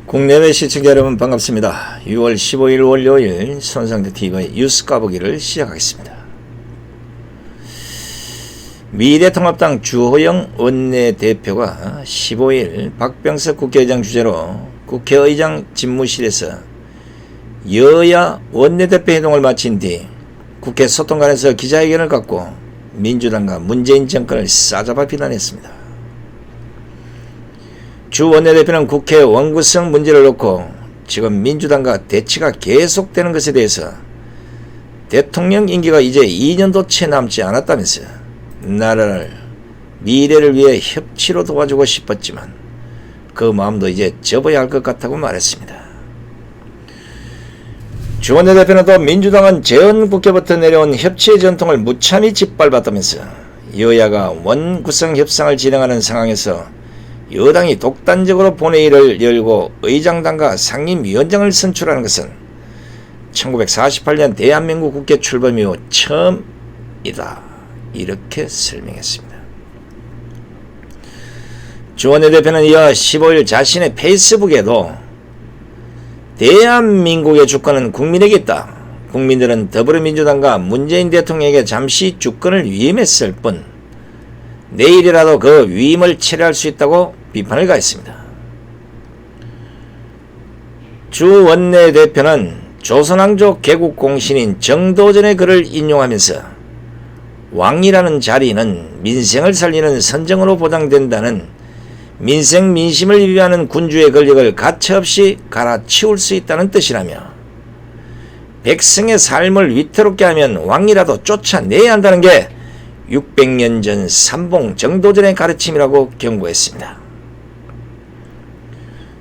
국내외 시청자 여러분 반갑습니다. 6월 15일 월요일 손상대TV의 뉴스 까보기를 시작하겠습니다. 미래통합당 주호영 원내대표가 15일 박병석 국회의장 주재로 국회의장 집무실에서 여야 원내대표 회동을 마친 뒤 국회 소통관에서 기자회견을 갖고 민주당과 문재인 정권을 싸잡아 비난했습니다. 주 원내대표는 국회 원구성 문제를 놓고 지금 민주당과 대치가 계속되는 것에 대해서 대통령 임기가 이제 2년도 채 남지 않았다면서 나라를 미래를 위해 협치로 도와주고 싶었지만 그 마음도 이제 접어야 할 것 같다고 말했습니다. 주 원내대표는 또 민주당은 재헌국회부터 내려온 협치의 전통을 무참히 짓밟았다면서 여야가 원구성 협상을 진행하는 상황에서 여당이 독단적으로 본회의를 열고 의장단과 상임위원장을 선출하는 것은 1948년 대한민국 국회 출범 이후 처음이다. 이렇게 설명했습니다. 주 원내대표는 이어 15일 자신의 페이스북에도 대한민국의 주권은 국민에게 있다. 국민들은 더불어민주당과 문재인 대통령에게 잠시 주권을 위임했을 뿐 내일이라도 그 위임을 철회할 수 있다고 비판을 가했습니다. 주 원내대표는 조선왕조 개국 공신인 정도전의 글을 인용하면서 왕이라는 자리는 민생을 살리는 선정으로 보장된다는 민생 민심을 위하는 군주의 권력을 가차없이 갈아치울 수 있다는 뜻이라며 백성의 삶을 위태롭게 하면 왕이라도 쫓아내야 한다는 게 600년 전 삼봉 정도전의 가르침이라고 경고했습니다.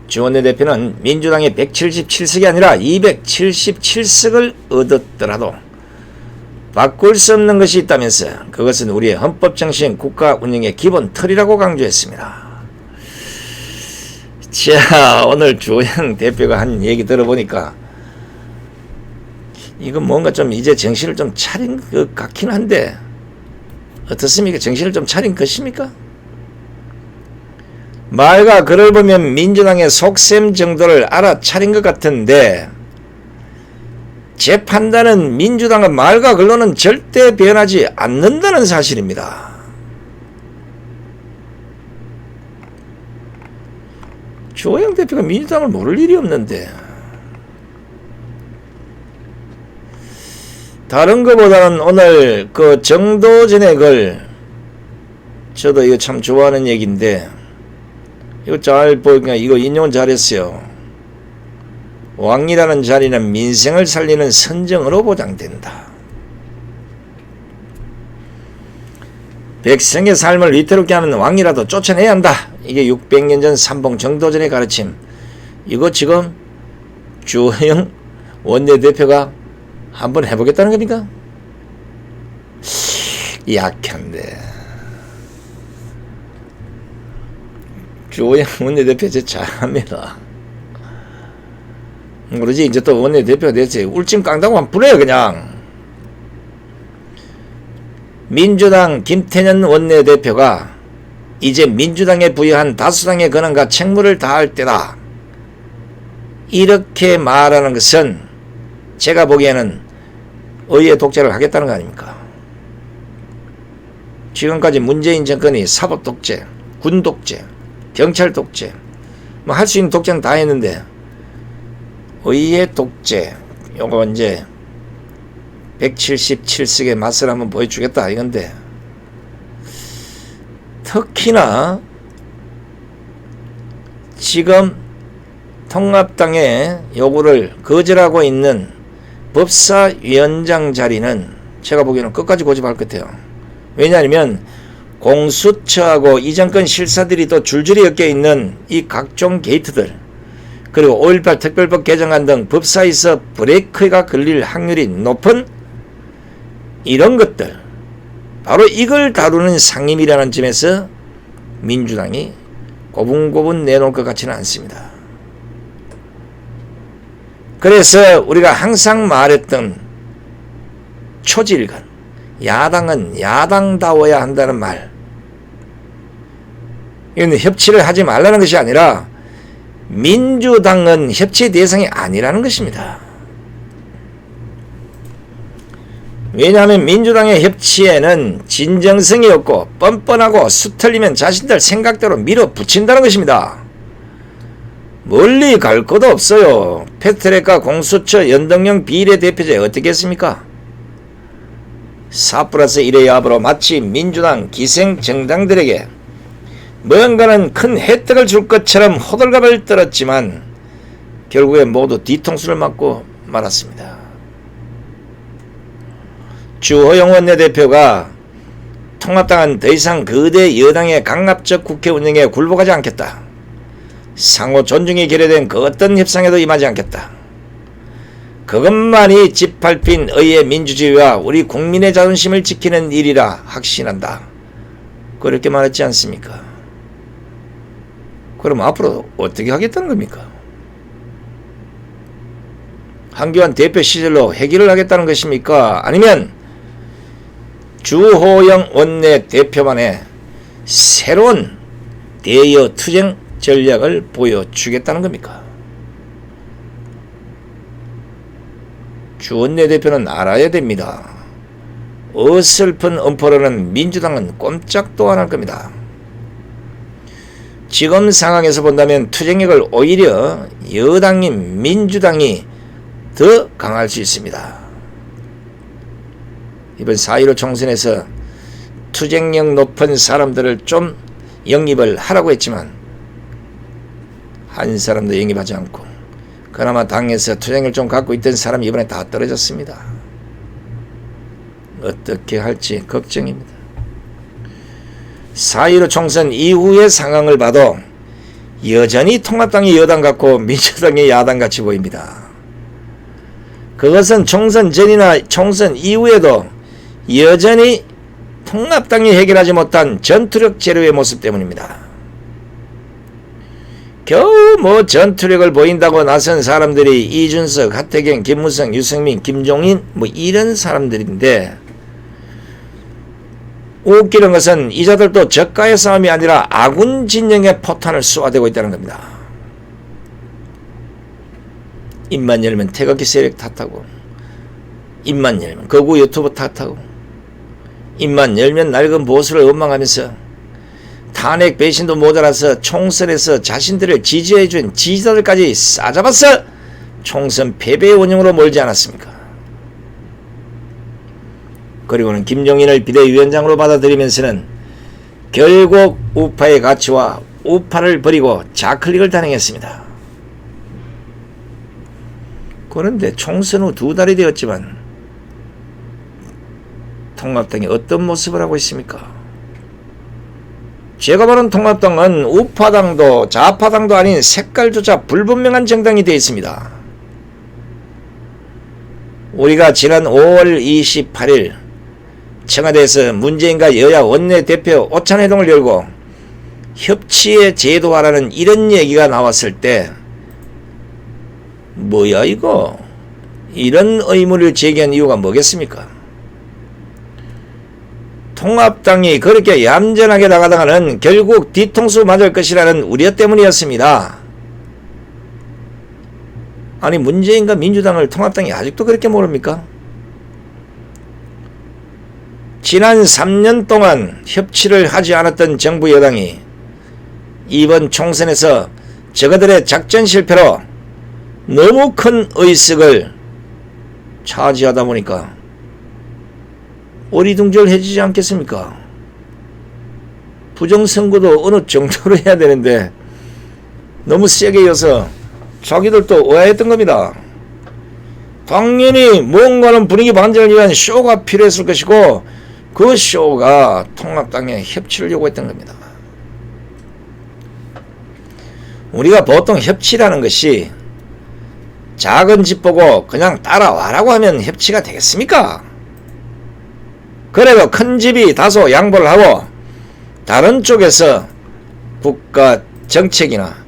주 원내대표는 민주당이 177석이 아니라 277석을 얻었더라도 바꿀 수 없는 것이 있다면서 그것은 우리의 헌법정신 국가 운영의 기본 틀이라고 강조했습니다. 자, 오늘 주호영 대표가 한 얘기 들어보니까 이거 뭔가 좀 이제 정신을 좀 차린 것 같긴 한데 어떻습니까? 정신을 좀 차린 것입니까? 말과 글을 보면 민주당의 속셈 정도를 알아차린 것 같은데 제 판단은 민주당은 말과 글로는 절대 변하지 않는다는 사실입니다. 주호영 대표가 민주당을 모를 일이 없는데 다른 것보다는 오늘 그 정도전의 글 저도 이거 참 좋아하는 얘기인데 이거 잘 보니까 이거 인용 잘했어요. 왕이라는 자리는 민생을 살리는 선정으로 보장된다. 백성의 삶을 위태롭게 하는 왕이라도 쫓아내야 한다. 이게 600년 전 삼봉 정도전의 가르침. 이거 지금 주호영 원내대표가 한번 해보겠다는 겁니까? 약한데. 주호영 원내대표 진짜 잘합니다. 그러지 이제 또 원내대표가 됐지. 울짐 깡다고 한번 부려요 그냥. 민주당 김태년 원내대표가 이제 민주당에 부여한 다수당의 권한과 책무를 다할 때다. 이렇게 말하는 것은 제가 보기에는 의회 독재를 하겠다는 거 아닙니까? 지금까지 문재인 정권이 사법 독재, 군 독재, 경찰 독재, 뭐 할 수 있는 독재는 다 했는데 의회 독재, 요거 이제 177석의 맛을 한번 보여주겠다 이건데 특히나 지금 통합당의 요구를 거절하고 있는 법사위원장 자리는 제가 보기에는 끝까지 고집할 것 같아요. 왜냐하면 공수처하고 이 정권 실사들이 또 줄줄이 엮여있는 이 각종 게이트들 그리고 5.18 특별법 개정안 등 법사위에서 브레이크가 걸릴 확률이 높은 이런 것들 바로 이걸 다루는 상임이라는 점에서 민주당이 고분고분 내놓을 것 같지는 않습니다. 그래서 우리가 항상 말했던 초질간 야당은 야당다워야 한다는 말 이건 협치를 하지 말라는 것이 아니라 민주당은 협치 대상이 아니라는 것입니다. 왜냐하면 민주당의 협치에는 진정성이 없고 뻔뻔하고 수틀리면 자신들 생각대로 밀어붙인다는 것입니다. 멀리 갈 것도 없어요. 패스트트랙과 공수처 연동형 비례대표제 어떻게 했습니까? 4+1의 야합으로 마치 민주당 기생정당들에게 뭔가는 큰 혜택을 줄 것처럼 호들갑을 떨었지만 결국에 모두 뒤통수를 맞고 말았습니다. 주호영 원내대표가 통합당은 더 이상 거대 여당의 강압적 국회 운영에 굴복하지 않겠다. 상호 존중이 결여된 그 어떤 협상에도 임하지 않겠다. 그것만이 짓밟힌 의회 민주주의와 우리 국민의 자존심을 지키는 일이라 확신한다. 그렇게 말했지 않습니까? 그럼 앞으로 어떻게 하겠다는 겁니까? 한교안 대표 시절로 회귀를 하겠다는 것입니까? 아니면 주호영 원내대표만의 새로운 대여 투쟁 전략을 보여주겠다는 겁니까? 주 원내대표는 알아야 됩니다. 어설픈 엄포로는 민주당은 꼼짝도 안 할 겁니다. 지금 상황에서 본다면 투쟁력을 오히려 여당인 민주당이 더 강할 수 있습니다. 이번 4.15 총선에서 투쟁력 높은 사람들을 좀 영입을 하라고 했지만 한 사람도 영입하지 않고 그나마 당에서 투쟁을 좀 갖고 있던 사람이 이번에 다 떨어졌습니다. 어떻게 할지 걱정입니다. 4.15 총선 이후의 상황을 봐도 여전히 통합당이 여당 같고 민주당이 야당 같이 보입니다. 그것은 총선 전이나 총선 이후에도 여전히 통합당이 해결하지 못한 전투력 제로의 모습 때문입니다. 겨우 전투력을 보인다고 나선 사람들이 이준석, 하태경, 김무성, 유승민, 김종인 이런 사람들인데 웃기는 것은 이자들도 저가의 싸움이 아니라 아군 진영의 포탄을 쏘아대고 있다는 겁니다. 입만 열면 태극기 세력 탓하고 입만 열면 거구 유튜브 탓하고 입만 열면 낡은 보수를 원망하면서 탄핵 배신도 모자라서 총선에서 자신들을 지지해준 지지자들까지 싸잡아서 총선 패배의 원흉으로 몰지 않았습니까? 그리고는 김종인을 비대위원장으로 받아들이면서는 결국 우파의 가치와 우파를 버리고 좌클릭을 단행했습니다. 그런데 총선 후 2달이 되었지만 통합당이 어떤 모습을 하고 있습니까? 제가 보는 통합당은 우파당도 좌파당도 아닌 색깔조차 불분명한 정당이 되어 있습니다. 우리가 지난 5월 28일 청와대에서 문재인과 여야 원내대표 오찬회동을 열고 협치에 제도화라는 이런 얘기가 나왔을 때 뭐야 이거? 이런 의문을 제기한 이유가 뭐겠습니까? 통합당이 그렇게 얌전하게 나가다가는 결국 뒤통수 맞을 것이라는 우려 때문이었습니다. 아니 문재인과 민주당을 통합당이 아직도 그렇게 모릅니까? 지난 3년 동안 협치를 하지 않았던 정부 여당이 이번 총선에서 저그들의 작전 실패로 너무 큰 의석을 차지하다 보니까 어리둥절해지지 않겠습니까? 부정선거도 어느 정도로 해야 되는데 너무 세게 이어서 자기들도 오해했던 겁니다. 당연히 뭔가는 분위기 반전을 위한 쇼가 필요했을 것이고 그 쇼가 통합당의 협치를 요구했던 겁니다. 우리가 보통 협치라는 것이 작은 집 보고 그냥 따라와라고 하면 협치가 되겠습니까? 그래도 큰 집이 다소 양보를 하고 다른 쪽에서 국가 정책이나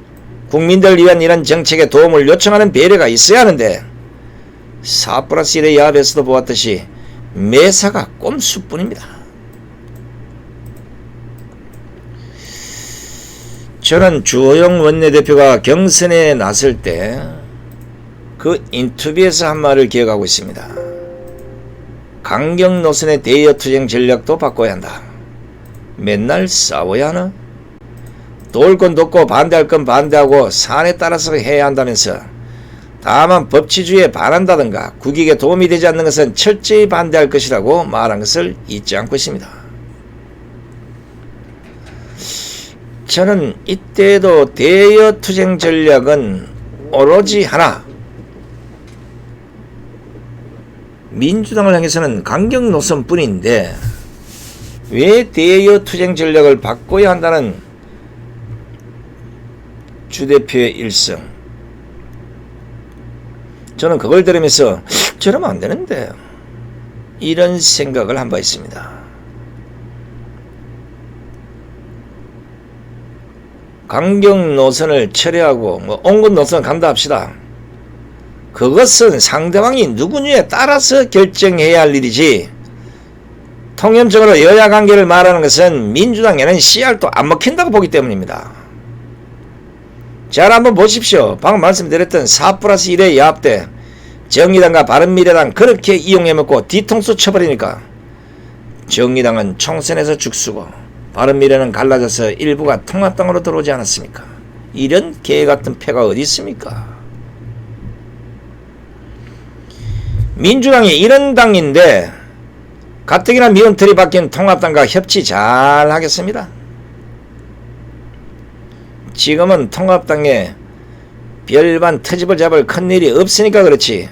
국민들 위한 이런 정책에 도움을 요청하는 배려가 있어야 하는데 4+1의 야합에서도 보았듯이 매사가 꼼수뿐입니다. 저는 주호영 원내대표가 경선에 나설 때 그 인터뷰에서 한 말을 기억하고 있습니다. 강경 노선의 대여 투쟁 전략도 바꿔야 한다. 맨날 싸워야 하나? 도울 건 돕고 반대할 건 반대하고 사안에 따라서 해야 한다면서 다만 법치주의에 반한다든가 국익에 도움이 되지 않는 것은 철저히 반대할 것이라고 말한 것을 잊지 않고 있습니다. 저는 이때도 대여 투쟁 전략은 오로지 하나, 민주당을 향해서는 강경 노선뿐인데 왜 대여 투쟁 전략을 바꿔야 한다는 주대표의 일성, 저는 그걸 들으면서 저러면 안 되는데 이런 생각을 한 바 있습니다. 강경 노선을 철회하고 온건 노선 간다 합시다. 그것은 상대방이 누구냐에 따라서 결정해야 할 일이지, 통념적으로 여야 관계를 말하는 것은 민주당에는 씨알도 안 먹힌다고 보기 때문입니다. 잘 한번 보십시오. 방금 말씀드렸던 4+1의 야합 때 정의당과 바른미래당 그렇게 이용해먹고 뒤통수 쳐버리니까 정의당은 총선에서 죽쓰고 바른미래는 갈라져서 일부가 통합당으로 들어오지 않았습니까? 이런 개같은 패가 어디 있습니까? 민주당이 이런 당인데 가뜩이나 미움털이 박힌 통합당과 협치 잘 하겠습니다. 지금은 통합당에 별반 터집을 잡을 큰일이 없으니까 그렇지,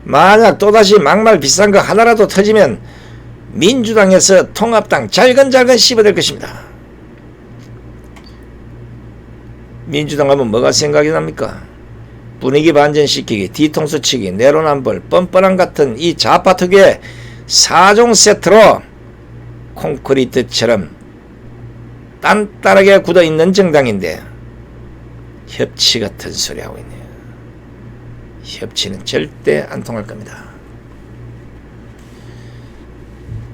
만약 또다시 막말 비싼 거 하나라도 터지면 민주당에서 통합당 잘근잘근 씹어댈 것입니다. 민주당 하면 뭐가 생각이 납니까? 분위기 반전시키기, 뒤통수 치기, 내로남불, 뻔뻔한 같은 이 좌파 특유의 4종 세트로 콘크리트처럼 단단하게 굳어있는 정당인데 협치 같은 소리 하고 있네요. 협치는 절대 안 통할 겁니다.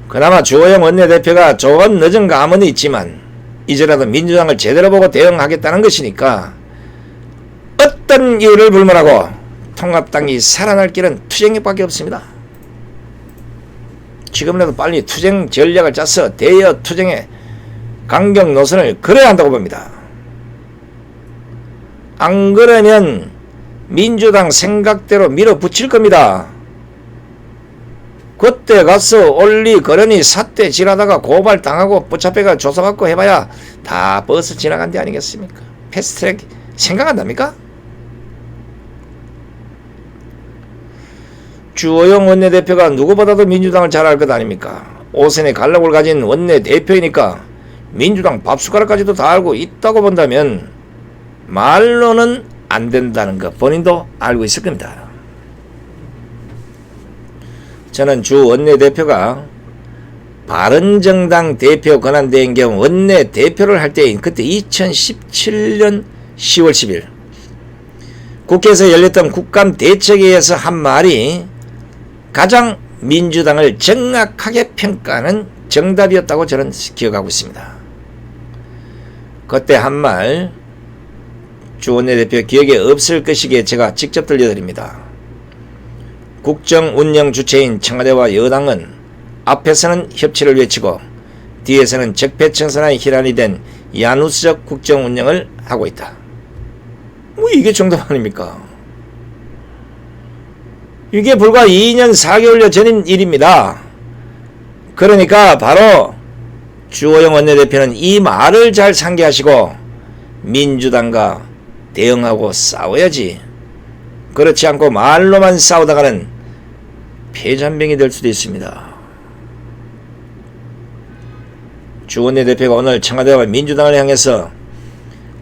그나마 주호영 원내대표가 조금 늦은 감은 있지만 이제라도 민주당을 제대로 보고 대응하겠다는 것이니까 어떤 이유를 불문하고 통합당이 살아날 길은 투쟁밖에 없습니다. 지금이라도 빨리 투쟁 전략을 짜서 대여 투쟁에 강경 노선을 걸어야 한다고 봅니다. 안 그러면 민주당 생각대로 밀어붙일 겁니다. 그때 가서 올리 거려니 삿대질하다가 고발당하고 붙잡혀가 조사받고 해봐야 다 버스 지나간 데 아니겠습니까? 패스트트랙 생각한답니까? 주호영 원내대표가 누구보다도 민주당을 잘 알 것 아닙니까? 5선의 간록을 가진 원내대표이니까 민주당 밥숟가락까지도 다 알고 있다고 본다면 말로는 안 된다는 것 본인도 알고 있을 겁니다. 저는 주 원내대표가 바른정당 대표 권한대행 겸 원내대표를 할 때인 그때 2017년 10월 10일 국회에서 열렸던 국감대책회의에서 한 말이 가장 민주당을 정확하게 평가하는 정답이었다고 저는 기억하고 있습니다. 그때 한 말 주 원내대표 기억에 없을 것이기에 제가 직접 들려드립니다. 국정 운영 주체인 청와대와 여당은 앞에서는 협치를 외치고 뒤에서는 적폐청산의 희란이 된 야누스적 국정 운영을 하고 있다. 뭐 이게 정답 아닙니까? 이게 불과 2년 4개월여 전인 일입니다. 그러니까 바로 주호영 원내대표는 이 말을 잘 상기하시고 민주당과 대응하고 싸워야지, 그렇지 않고 말로만 싸우다가는 패잔병이 될 수도 있습니다. 주 원내대표가 오늘 청와대와 민주당을 향해서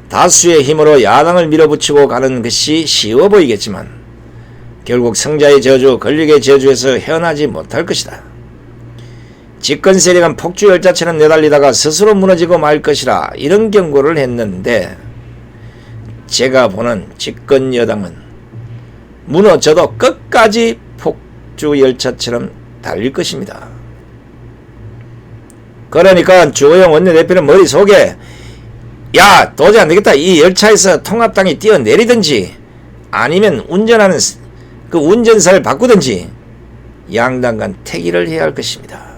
다수의 힘으로 야당을 밀어붙이고 가는 것이 쉬워 보이겠지만 결국 성자의 저주, 권력의 저주에서 헤어나지 못할 것이다. 집권 세력은 폭주 열자처럼 내달리다가 스스로 무너지고 말 것이라 이런 경고를 했는데 제가 보는 집권 여당은 무너져도 끝까지 폭주 열차처럼 달릴 것입니다. 그러니까 주호영 원내대표는 머릿속에 야, 도저히 안 되겠다. 이 열차에서 통합당이 뛰어내리든지 아니면 운전하는 그 운전사를 바꾸든지 양당 간 태기를 해야 할 것입니다.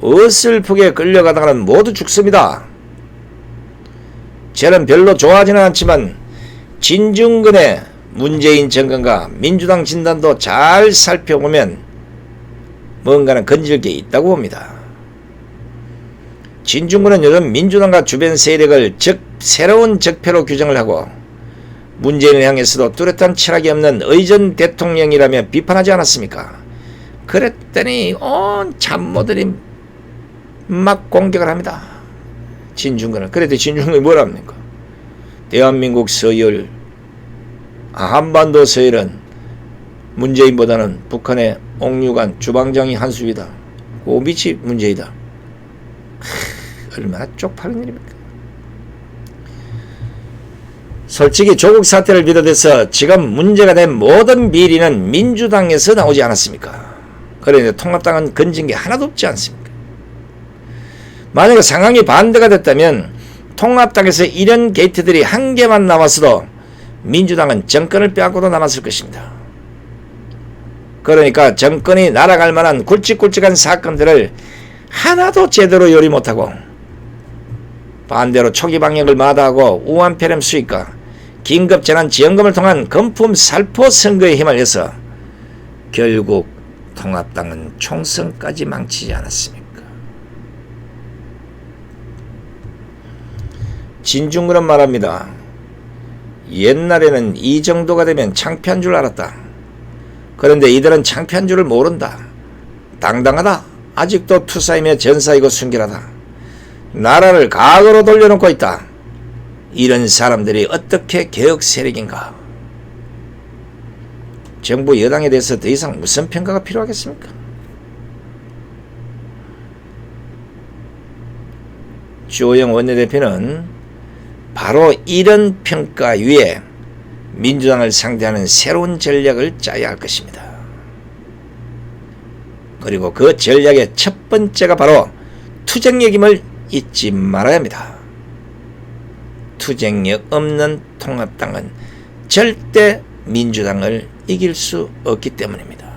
어슬프게 끌려가다가는 모두 죽습니다. 저는 별로 좋아하지는 않지만 진중근의 문재인 정권과 민주당 진단도 잘 살펴보면 뭔가는 건질 게 있다고 봅니다. 진중근은 요즘 민주당과 주변 세력을 새로운 적폐로 규정을 하고 문재인을 향해서도 뚜렷한 철학이 없는 의전 대통령이라며 비판하지 않았습니까? 그랬더니 온 참모들이 막 공격을 합니다. 진중근을. 그래도 진중근이 뭐랍니까? 대한민국 서열, 한반도 서열은 문재인보다는 북한의 옥류관 주방장이 한 수위다. 고미치 문제이다. 얼마나 쪽팔린 일입니까? 솔직히 조국 사태를 비롯해서 지금 문제가 된 모든 비리는 민주당에서 나오지 않았습니까? 그런데 통합당은 건진 게 하나도 없지 않습니까? 만약에 상황이 반대가 됐다면 통합당에서 이런 게이트들이 한 개만 나왔어도 민주당은 정권을 빼앗고도 남았을 것입니다. 그러니까 정권이 날아갈 만한 굵직굵직한 사건들을 하나도 제대로 요리 못하고 반대로 초기 방역을 마다하고 우한폐렴 수익과 긴급재난지원금을 통한 금품 살포 선거에 휘말려서 결국 통합당은 총선까지 망치지 않았습니까? 진중근은 말합니다. 옛날에는 이 정도가 되면 창피한 줄 알았다. 그런데 이들은 창피한 줄을 모른다. 당당하다. 아직도 투사이며 전사이고 순결하다. 나라를 과거로 돌려놓고 있다. 이런 사람들이 어떻게 개혁 세력인가? 정부 여당에 대해서 더 이상 무슨 평가가 필요하겠습니까? 주호영 원내대표는 바로 이런 평가 위에 민주당을 상대하는 새로운 전략을 짜야 할 것입니다. 그리고 그 전략의 첫 번째가 바로 투쟁력임을 잊지 말아야 합니다. 투쟁력 없는 통합당은 절대 민주당을 이길 수 없기 때문입니다.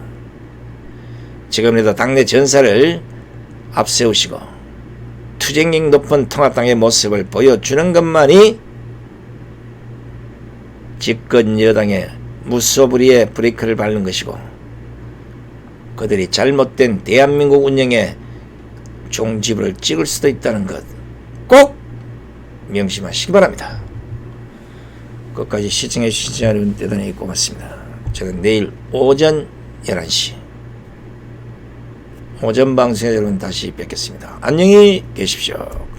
지금이라도 당내 전사를 앞세우시고 투쟁력 높은 통합당의 모습을 보여주는 것만이 집권 여당의 무소불위의 브레이크를 밟는 것이고 그들이 잘못된 대한민국 운영에 종지부를 찍을 수도 있다는 것 꼭 명심하시기 바랍니다. 끝까지 시청해 주신 여러분 대단히 고맙습니다. 저는 내일 오전 11시 오전 방송에 여러분 다시 뵙겠습니다. 안녕히 계십시오.